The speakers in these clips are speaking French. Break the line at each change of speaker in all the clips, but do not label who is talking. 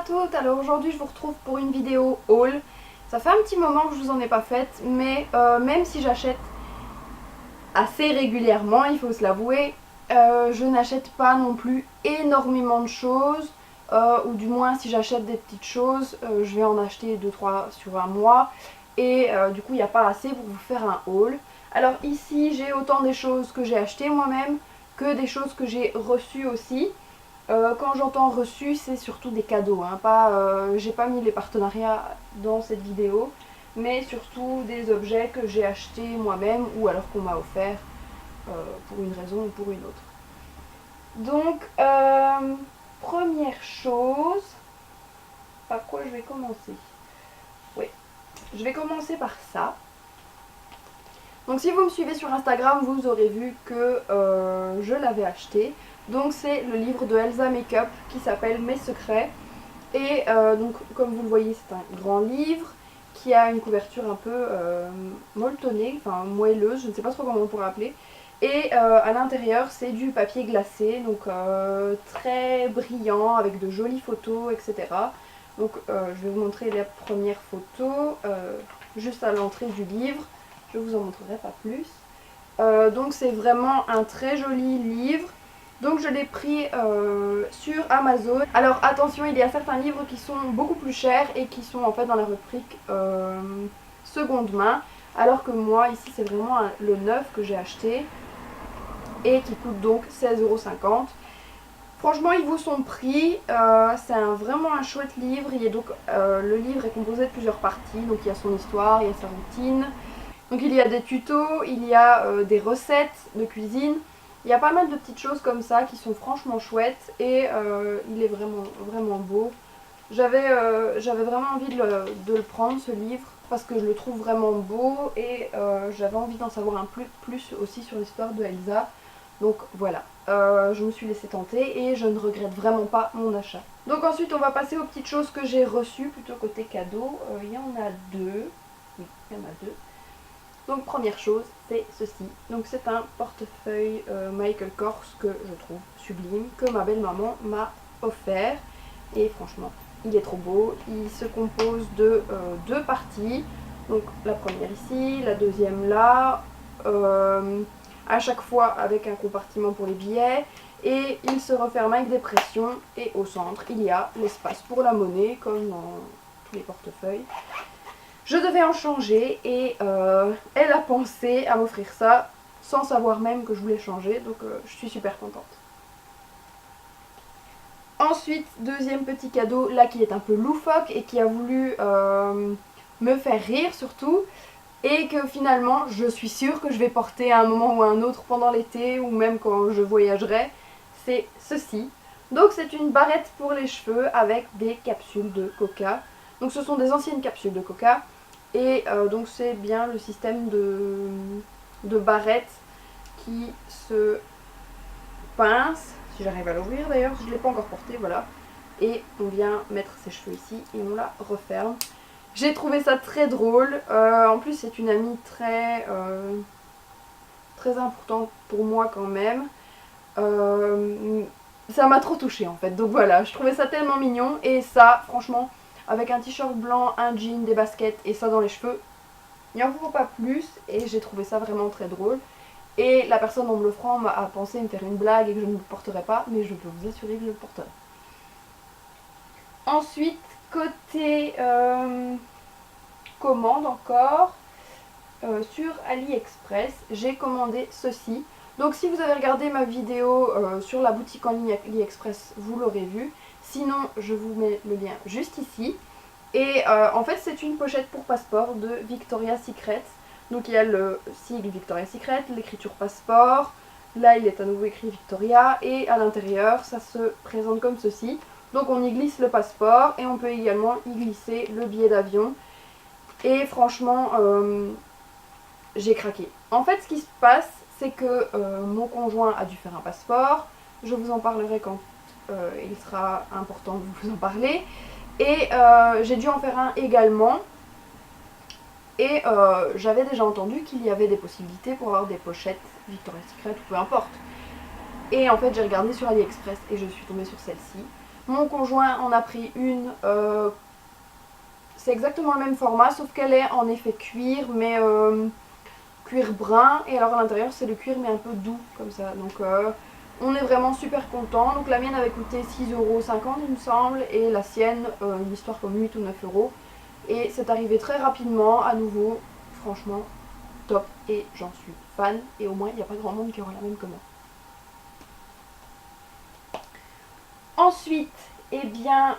toutes, alors aujourd'hui je vous retrouve pour une vidéo haul. Ça fait un petit moment que je vous en ai pas faite, mais même si j'achète assez régulièrement, il faut se l'avouer, je n'achète pas non plus énormément de choses, ou du moins si j'achète des petites choses, je vais en acheter 2-3 sur un mois, et du coup il n'y a pas assez pour vous faire un haul. Alors ici j'ai autant des choses que j'ai achetées moi-même que des choses que j'ai reçues aussi. Quand j'entends reçu, c'est surtout des cadeaux, hein. J'ai pas mis les partenariats dans cette vidéo, mais surtout des objets que j'ai achetés moi-même ou alors qu'on m'a offert pour une raison ou pour une autre. Donc, première chose, par quoi je vais commencer? Oui, je vais commencer par ça. Donc si vous me suivez sur Instagram, vous aurez vu que je l'avais acheté. Donc c'est le livre de Elsa Makeup qui s'appelle Mes secrets. Et donc comme vous le voyez, c'est un grand livre qui a une couverture un peu molletonnée, enfin moelleuse, je ne sais pas trop comment on pourrait appeler. Et à l'intérieur c'est du papier glacé, donc très brillant avec de jolies photos, etc. Donc je vais vous montrer la première photo juste à l'entrée du livre. Je vous en montrerai pas plus. Donc c'est vraiment un très joli livre. Donc je l'ai pris sur Amazon. Alors attention, il y a certains livres qui sont beaucoup plus chers et qui sont en fait dans la rubrique seconde main. Alors que moi ici c'est vraiment le neuf que j'ai acheté et qui coûte donc 16,50 €. Franchement il vaut son prix, c'est vraiment un chouette livre. Le livre est composé de plusieurs parties, donc il y a son histoire, il y a sa routine. Donc il y a des tutos, il y a des recettes de cuisine. Il y a pas mal de petites choses comme ça qui sont franchement chouettes et il est vraiment beau. J'avais vraiment envie de le prendre, ce livre, parce que je le trouve vraiment beau et j'avais envie d'en savoir un plus aussi sur l'histoire de Elsa. Donc voilà, je me suis laissée tenter et je ne regrette vraiment pas mon achat. Donc ensuite on va passer aux petites choses que j'ai reçues, plutôt côté cadeau. Il y en a deux. Oui, il y en a deux. Donc première chose, c'est ceci. Donc c'est un portefeuille Michael Kors que je trouve sublime, que ma belle-maman m'a offert. Et franchement, il est trop beau. Il se compose de deux parties. Donc la première ici, la deuxième là. À chaque fois avec un compartiment pour les billets. Et il se referme avec des pressions. Et au centre, il y a l'espace pour la monnaie, comme dans tous les portefeuilles. Je devais en changer et elle a pensé à m'offrir ça sans savoir même que je voulais changer, donc je suis super contente. Ensuite, deuxième petit cadeau, là qui est un peu loufoque et qui a voulu me faire rire surtout, et que finalement je suis sûre que je vais porter à un moment ou à un autre pendant l'été ou même quand je voyagerai, c'est ceci. Donc c'est une barrette pour les cheveux avec des capsules de coca. Donc ce sont des anciennes capsules de coca. Et donc c'est bien le système de barrette qui se pince, si j'arrive à l'ouvrir d'ailleurs, je ne l'ai pas encore porté, voilà. Et on vient mettre ses cheveux ici et on la referme. J'ai trouvé ça très drôle, en plus c'est une amie très importante pour moi quand même. Ça m'a trop touchée en fait, donc voilà, je trouvais ça tellement mignon et ça franchement... Avec un t-shirt blanc, un jean, des baskets et ça dans les cheveux, il n'y en faut pas plus et j'ai trouvé ça vraiment très drôle. Et la personne en me l'offrant a pensé me faire une blague et que je ne le porterai pas, mais je peux vous assurer que je le porterai. Ensuite, côté commande encore, sur AliExpress, j'ai commandé ceci. Donc si vous avez regardé ma vidéo sur la boutique en ligne AliExpress, vous l'aurez vu. Sinon, je vous mets le lien juste ici. Et en fait, c'est une pochette pour passeport de Victoria's Secret. Donc il y a le sigle Victoria's Secret, l'écriture passeport. Là, il est à nouveau écrit Victoria. Et à l'intérieur, ça se présente comme ceci. Donc on y glisse le passeport et on peut également y glisser le billet d'avion. Et franchement, j'ai craqué. En fait, ce qui se passe, c'est que mon conjoint a dû faire un passeport. Je vous en parlerai quand il sera important de vous en parler. Et j'ai dû en faire un également. Et j'avais déjà entendu qu'il y avait des possibilités pour avoir des pochettes Victoria's Secret ou peu importe. Et en fait j'ai regardé sur AliExpress et je suis tombée sur celle-ci. Mon conjoint en a pris une, c'est exactement le même format sauf qu'elle est en effet cuir mais cuir brun, et alors à l'intérieur c'est le cuir mais un peu doux comme ça, donc on est vraiment super content. Donc la mienne avait coûté 6,50 € il me semble, et la sienne une histoire comme 8 ou 9 euros, et c'est arrivé très rapidement à nouveau, franchement top, et j'en suis fan, et au moins il n'y a pas grand monde qui aura la même que moi. Ensuite, eh bien,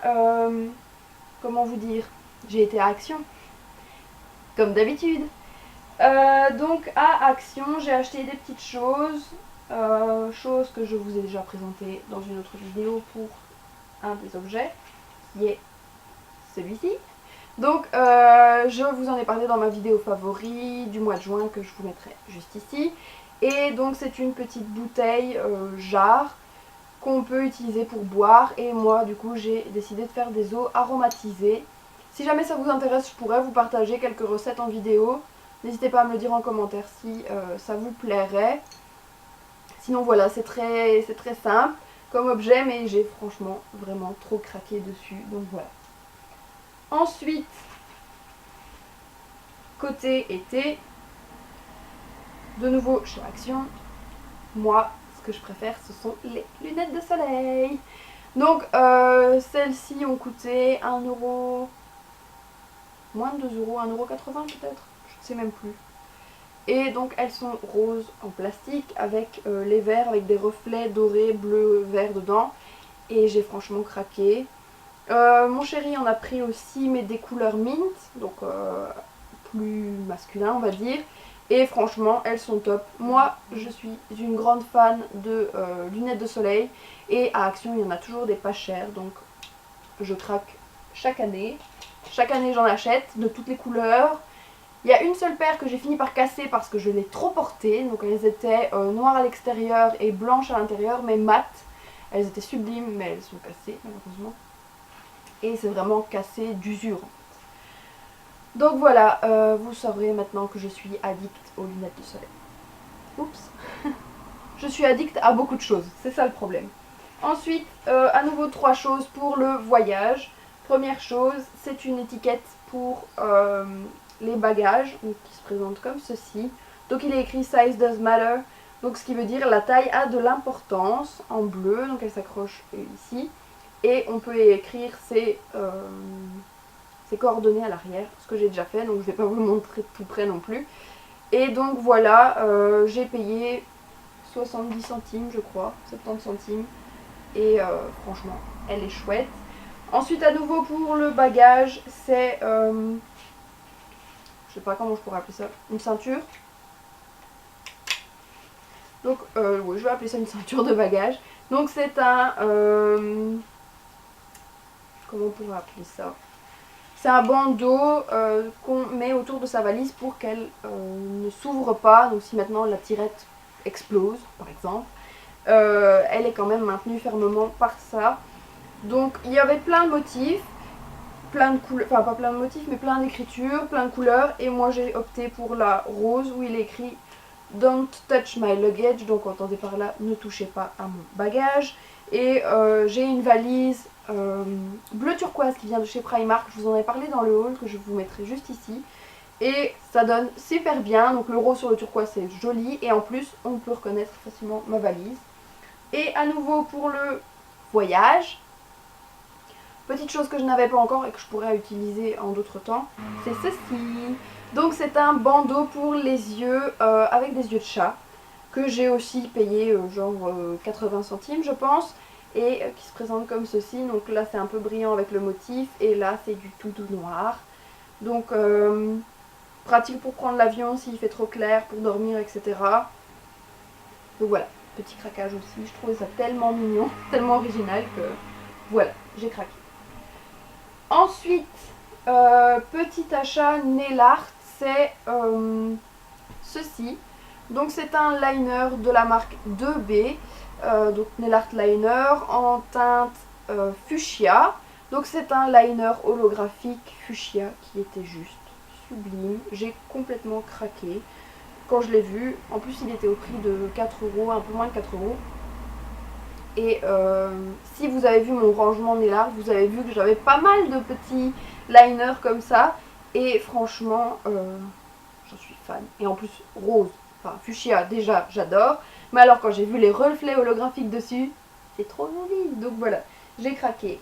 comment vous dire, j'ai été à Action, comme d'habitude. Donc à Action, j'ai acheté des petites choses, choses que je vous ai déjà présentées dans une autre vidéo pour un des objets, qui est celui-ci. Donc je vous en ai parlé dans ma vidéo favori du mois de juin que je vous mettrai juste ici. Et donc c'est une petite bouteille jarre qu'on peut utiliser pour boire, et moi du coup j'ai décidé de faire des eaux aromatisées. Si jamais ça vous intéresse, je pourrais vous partager quelques recettes en vidéo. N'hésitez pas à me le dire en commentaire si ça vous plairait. Sinon voilà, c'est très simple comme objet, mais j'ai franchement vraiment trop craqué dessus, donc voilà. Ensuite, côté été, de nouveau chez Action, moi ce que je préfère ce sont les lunettes de soleil. Donc celles-ci ont coûté 1 euro, moins de 2 euros, 1,80 € peut-être, je ne sais même plus. Et donc elles sont roses en plastique avec les verres avec des reflets dorés, bleu, vert dedans. Et j'ai franchement craqué. Mon chéri en a pris aussi, mais des couleurs mint, donc plus masculin on va dire. Et franchement elles sont top. Moi je suis une grande fan de lunettes de soleil, et à Action il y en a toujours des pas chères, donc je craque chaque année. Chaque année j'en achète de toutes les couleurs. Il y a une seule paire que j'ai fini par casser parce que je l'ai trop portée. Donc elles étaient noires à l'extérieur et blanches à l'intérieur, mais mates. Elles étaient sublimes, mais elles sont cassées malheureusement. Et c'est vraiment cassé d'usure. Donc voilà, vous saurez maintenant que je suis addict aux lunettes de soleil. Oups. Je suis addict à beaucoup de choses, c'est ça le problème. Ensuite, à nouveau 3 choses pour le voyage. Première chose, c'est une étiquette pour les bagages, donc, qui se présente comme ceci. Donc il est écrit Size does matter, donc ce qui veut dire la taille a de l'importance, en bleu, donc elle s'accroche ici. Et on peut écrire ses coordonnées à l'arrière, ce que j'ai déjà fait, donc je ne vais pas vous le montrer de tout près non plus. Et donc voilà, j'ai payé 70 centimes je crois, 70 centimes, et franchement elle est chouette. Ensuite à nouveau pour le bagage, c'est je sais pas comment je pourrais appeler ça, une ceinture. Donc oui, je vais appeler ça une ceinture de bagage. Donc c'est un comment on pourrait appeler ça, c'est un bandeau qu'on met autour de sa valise pour qu'elle ne s'ouvre pas. Donc si maintenant la tirette explose par exemple, elle est quand même maintenue fermement par ça. Donc il y avait plein de motifs, plein de couleurs, enfin pas plein de motifs mais plein d'écritures, plein de couleurs, et moi j'ai opté pour la rose où il est écrit Don't touch my luggage, donc entendez par là ne touchez pas à mon bagage. Et j'ai une valise bleu turquoise qui vient de chez Primark, je vous en ai parlé dans le haul que je vous mettrai juste ici. Et ça donne super bien, donc le rose sur le turquoise c'est joli, et en plus on peut reconnaître facilement ma valise. Et à nouveau pour le voyage, petite chose que je n'avais pas encore et que je pourrais utiliser en d'autres temps, c'est ceci. Donc c'est un bandeau pour les yeux avec des yeux de chat, que j'ai aussi payé genre 80 centimes je pense, et qui se présente comme ceci. Donc là c'est un peu brillant avec le motif, et là c'est du tout noir. Donc pratique pour prendre l'avion s'il fait trop clair, pour dormir, etc. Donc voilà, petit craquage aussi, je trouvais ça tellement mignon, tellement original que voilà, j'ai craqué. Ensuite, petit achat nail art, c'est ceci. Donc c'est un liner de la marque 2B, donc nail art liner en teinte fuchsia. Donc c'est un liner holographique fuchsia qui était juste sublime. J'ai complètement craqué quand je l'ai vu. En plus il était au prix de 4 euros, un peu moins de 4 euros. Et si vous avez vu mon rangement nail art, vous avez vu que j'avais pas mal de petits liners comme ça. Et franchement, j'en suis fan. Et en plus, rose, enfin fuchsia, déjà, j'adore. Mais alors quand j'ai vu les reflets holographiques dessus, c'est trop joli. Donc voilà, j'ai craqué.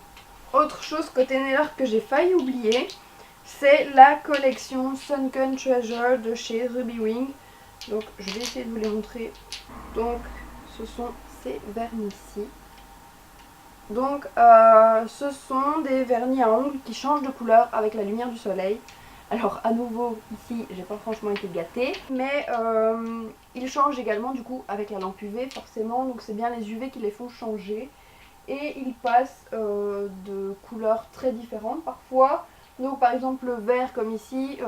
Autre chose côté nail art que j'ai failli oublier, c'est la collection Sunken Treasure de chez Ruby Wing. Donc je vais essayer de vous les montrer. Donc ce sont ces vernis-ci. Donc ce sont des vernis à ongles qui changent de couleur avec la lumière du soleil. Alors à nouveau ici j'ai pas franchement été gâtée, mais ils changent également du coup avec la lampe UV forcément, donc c'est bien les UV qui les font changer. Et ils passent de couleurs très différentes parfois. Donc par exemple le vert comme ici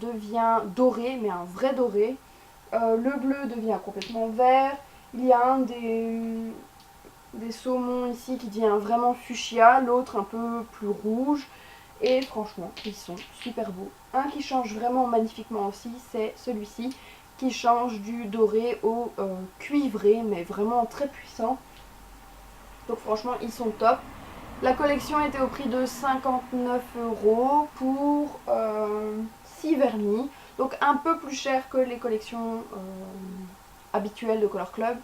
devient doré, mais un vrai doré. Le bleu devient complètement vert. Il y a un des saumons ici qui devient vraiment fuchsia, l'autre un peu plus rouge. Et franchement, ils sont super beaux. Un qui change vraiment magnifiquement aussi, c'est celui-ci, qui change du doré au cuivré, mais vraiment très puissant. Donc franchement, ils sont top. La collection était au prix de 59 € pour 6 vernis. Donc un peu plus cher que les collections habituelles de Color Club.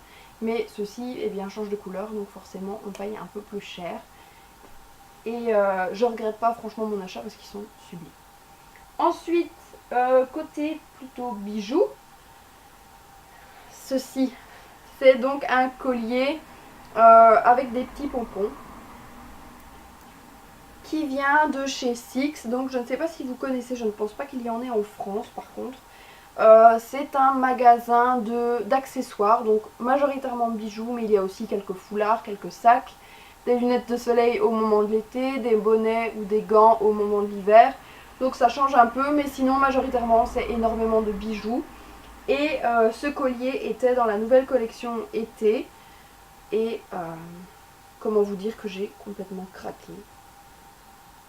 Mais ceux-ci eh bien, changent de couleur, donc forcément on paye un peu plus cher. Et je regrette pas franchement mon achat parce qu'ils sont sublimes. Ensuite, côté plutôt bijoux, ceci, c'est donc un collier avec des petits pompons qui vient de chez Six. Donc je ne sais pas si vous connaissez, je ne pense pas qu'il y en ait en France par contre. C'est un magasin d'accessoires, donc majoritairement de bijoux, mais il y a aussi quelques foulards, quelques sacs, des lunettes de soleil au moment de l'été, des bonnets ou des gants au moment de l'hiver. Donc ça change un peu, mais sinon majoritairement c'est énormément de bijoux. Et ce collier était dans la nouvelle collection été. Et comment vous dire que j'ai complètement craqué.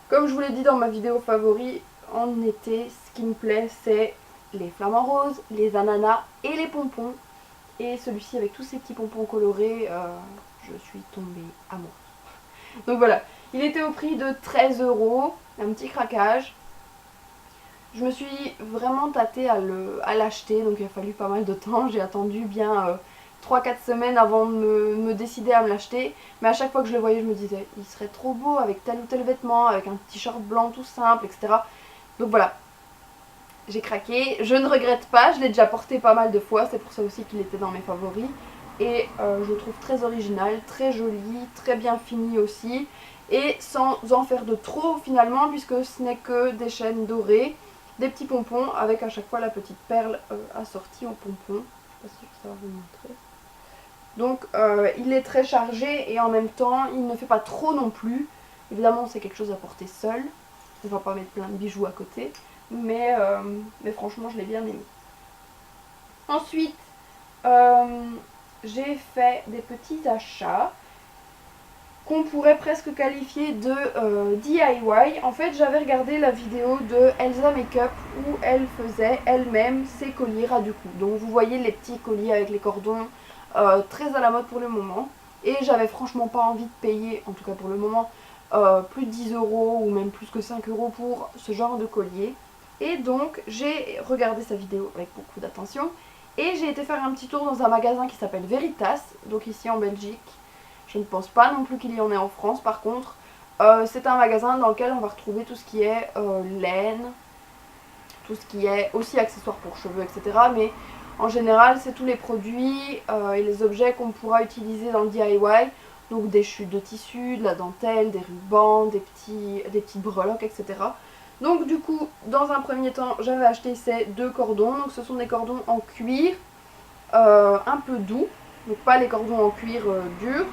Comme je vous l'ai dit dans ma vidéo favori, en été, ce qui me plaît c'est les flamants roses, les ananas et les pompons. Et celui-ci avec tous ces petits pompons colorés, je suis tombée amoureuse. Donc voilà, il était au prix de 13 €, un petit craquage. Je me suis vraiment tâtée à l'acheter, donc il a fallu pas mal de temps. J'ai attendu bien 3-4 semaines avant de me décider à me l'acheter. Mais à chaque fois que je le voyais, je me disais, il serait trop beau avec tel ou tel vêtement, avec un t-shirt blanc tout simple, etc. Donc voilà, j'ai craqué. Je ne regrette pas, je l'ai déjà porté pas mal de fois, c'est pour ça aussi qu'il était dans mes favoris. Et je le trouve très original, très joli, très bien fini aussi. Et sans en faire de trop finalement, puisque ce n'est que des chaînes dorées, des petits pompons avec à chaque fois la petite perle assortie au pompon. Je ne sais pas si ça va vous montrer. Donc il est très chargé et en même temps il ne fait pas trop non plus. Évidemment c'est quelque chose à porter seul. On va pas mettre plein de bijoux à côté. Mais franchement je l'ai bien aimé. Ensuite j'ai fait des petits achats qu'on pourrait presque qualifier de DIY. En fait j'avais regardé la vidéo de Elsa Makeup où elle faisait elle-même ses colliers ras du cou. Donc vous voyez les petits colliers avec les cordons très à la mode pour le moment. Et j'avais franchement pas envie de payer, en tout cas pour le moment, plus de 10 € ou même plus que 5 € pour ce genre de collier. Et donc j'ai regardé sa vidéo avec beaucoup d'attention. Et j'ai été faire un petit tour dans un magasin qui s'appelle Veritas, donc ici en Belgique. Je ne pense pas non plus qu'il y en ait en France par contre. C'est un magasin dans lequel on va retrouver tout ce qui est laine, tout ce qui est aussi accessoires pour cheveux, etc. Mais en général c'est tous les produits et les objets qu'on pourra utiliser dans le DIY. Donc des chutes de tissu, de la dentelle, des rubans, des petites breloques, etc. Donc du coup, dans un premier temps, j'avais acheté ces deux cordons. Donc ce sont des cordons en cuir un peu doux. Donc pas les cordons en cuir dur.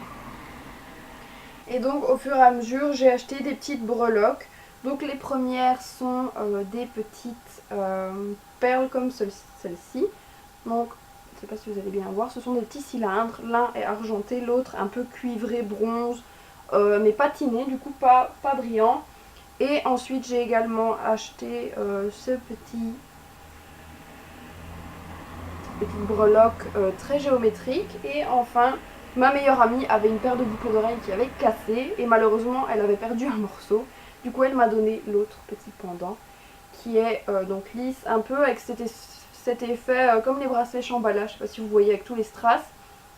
Et donc au fur et à mesure, j'ai acheté des petites breloques. Donc les premières sont des petites perles comme celle-ci. Donc je ne sais pas si vous allez bien voir, ce sont des petits cylindres. L'un est argenté, l'autre un peu cuivré bronze, mais patiné, du coup pas brillant. Et ensuite j'ai également acheté cette petite breloque très géométrique. Et enfin Ma meilleure amie avait une paire de boucles d'oreilles qui avait cassé et malheureusement elle avait perdu un morceau. Du coup elle m'a donné l'autre petit pendant qui est donc lisse un peu avec cet effet comme les bracelets Shambhala, je sais pas si vous voyez avec tous les strass.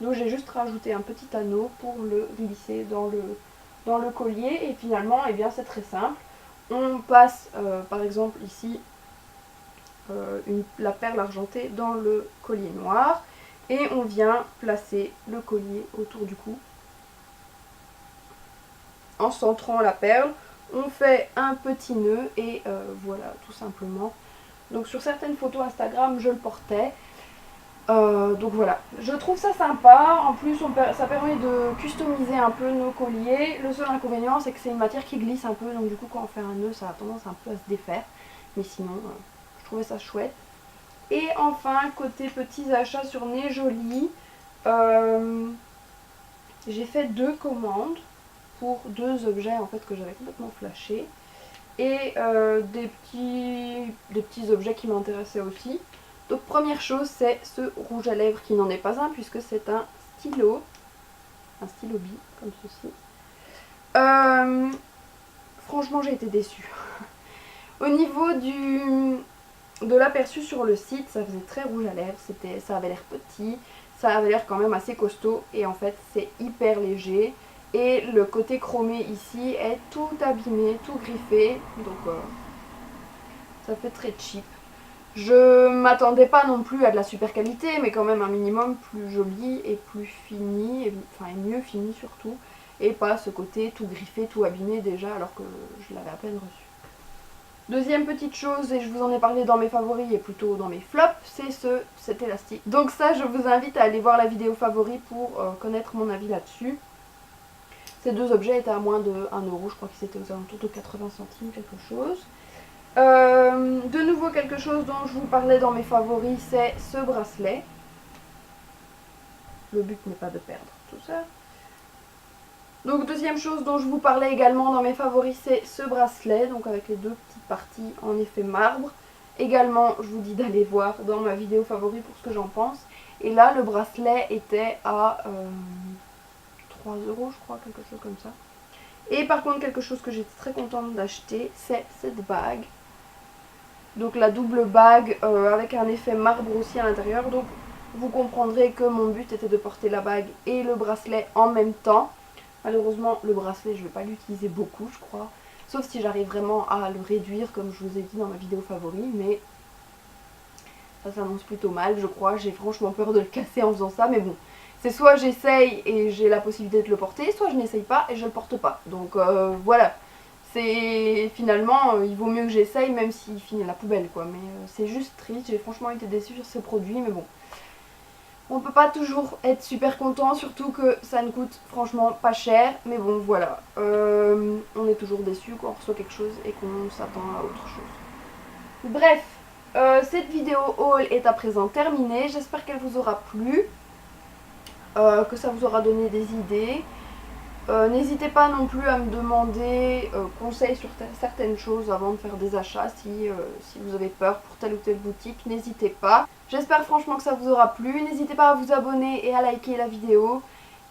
Donc j'ai juste rajouté un petit anneau pour le glisser dans le collier et finalement eh bien c'est très simple. On passe par exemple ici la perle argentée dans le collier noir et on vient placer le collier autour du cou en centrant la perle. On fait un petit nœud et voilà tout simplement. Donc sur certaines photos Instagram je le portais. Donc voilà, je trouve ça sympa, en plus ça permet de customiser un peu nos colliers. Le seul inconvénient c'est que c'est une matière qui glisse un peu, donc du coup quand on fait un nœud ça a tendance un peu à se défaire. Mais sinon je trouvais ça chouette. Et enfin côté petits achats sur Nez Jolie, j'ai fait 2 commandes pour 2 objets en fait que j'avais complètement flashé. Et des petits objets qui m'intéressaient aussi. Donc première chose c'est ce rouge à lèvres qui n'en est pas un puisque c'est un stylo bi comme ceci. Franchement j'ai été déçue. Au niveau de l'aperçu sur le site ça faisait très rouge à lèvres, ça avait l'air petit, ça avait l'air quand même assez costaud et en fait c'est hyper léger. Et le côté chromé ici est tout abîmé, tout griffé, donc ça fait très cheap. Je m'attendais pas non plus à de la super qualité, mais quand même un minimum plus joli et plus fini, et mieux fini surtout. Et pas ce côté tout griffé, tout abîmé déjà, alors que je l'avais à peine reçu. Deuxième petite chose, et je vous en ai parlé dans mes favoris et plutôt dans mes flops, c'est cet élastique. Donc ça, je vous invite à aller voir la vidéo favori pour connaître mon avis là-dessus. Ces 2 objets étaient à moins de 1 euro, je crois qu'ils étaient aux alentours de 80 centimes, quelque chose. De nouveau quelque chose dont je vous parlais dans mes favoris, c'est ce bracelet. Le but n'est pas de perdre tout ça. Donc deuxième chose dont je vous parlais également dans mes favoris, c'est ce bracelet, donc avec les 2 petites parties en effet marbre. Également, je vous dis d'aller voir dans ma vidéo favori pour ce que j'en pense. Et là, le bracelet était à 3 euros, je crois, quelque chose comme ça. Et par contre, quelque chose que j'étais très contente d'acheter, c'est cette bague. Donc la double bague avec un effet marbre aussi à l'intérieur. Donc vous comprendrez que mon but était de porter la bague et le bracelet en même temps. Malheureusement le bracelet je ne vais pas l'utiliser beaucoup je crois. Sauf si j'arrive vraiment à le réduire comme je vous ai dit dans ma vidéo favori. Mais ça s'annonce plutôt mal je crois. J'ai franchement peur de le casser en faisant ça. Mais bon, c'est soit j'essaye et j'ai la possibilité de le porter, soit je n'essaye pas et je le porte pas. Donc voilà. C'est finalement, il vaut mieux que j'essaye même s'il finit à la poubelle quoi. Mais c'est juste triste, j'ai franchement été déçue sur ce produit, mais bon. On peut pas toujours être super content, surtout que ça ne coûte franchement pas cher. Mais bon voilà, on est toujours déçu quand on reçoit quelque chose et qu'on s'attend à autre chose. Bref, cette vidéo haul est à présent terminée. J'espère qu'elle vous aura plu, que ça vous aura donné des idées. N'hésitez pas non plus à me demander conseils sur certaines choses avant de faire des achats. Si vous avez peur pour telle ou telle boutique, n'hésitez pas. J'espère franchement que ça vous aura plu. N'hésitez pas à vous abonner et à liker la vidéo.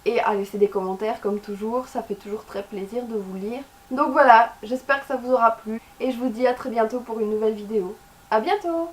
Et à laisser des commentaires comme toujours. Ça fait toujours très plaisir de vous lire. Donc voilà, j'espère que ça vous aura plu. Et je vous dis à très bientôt pour une nouvelle vidéo. A bientôt!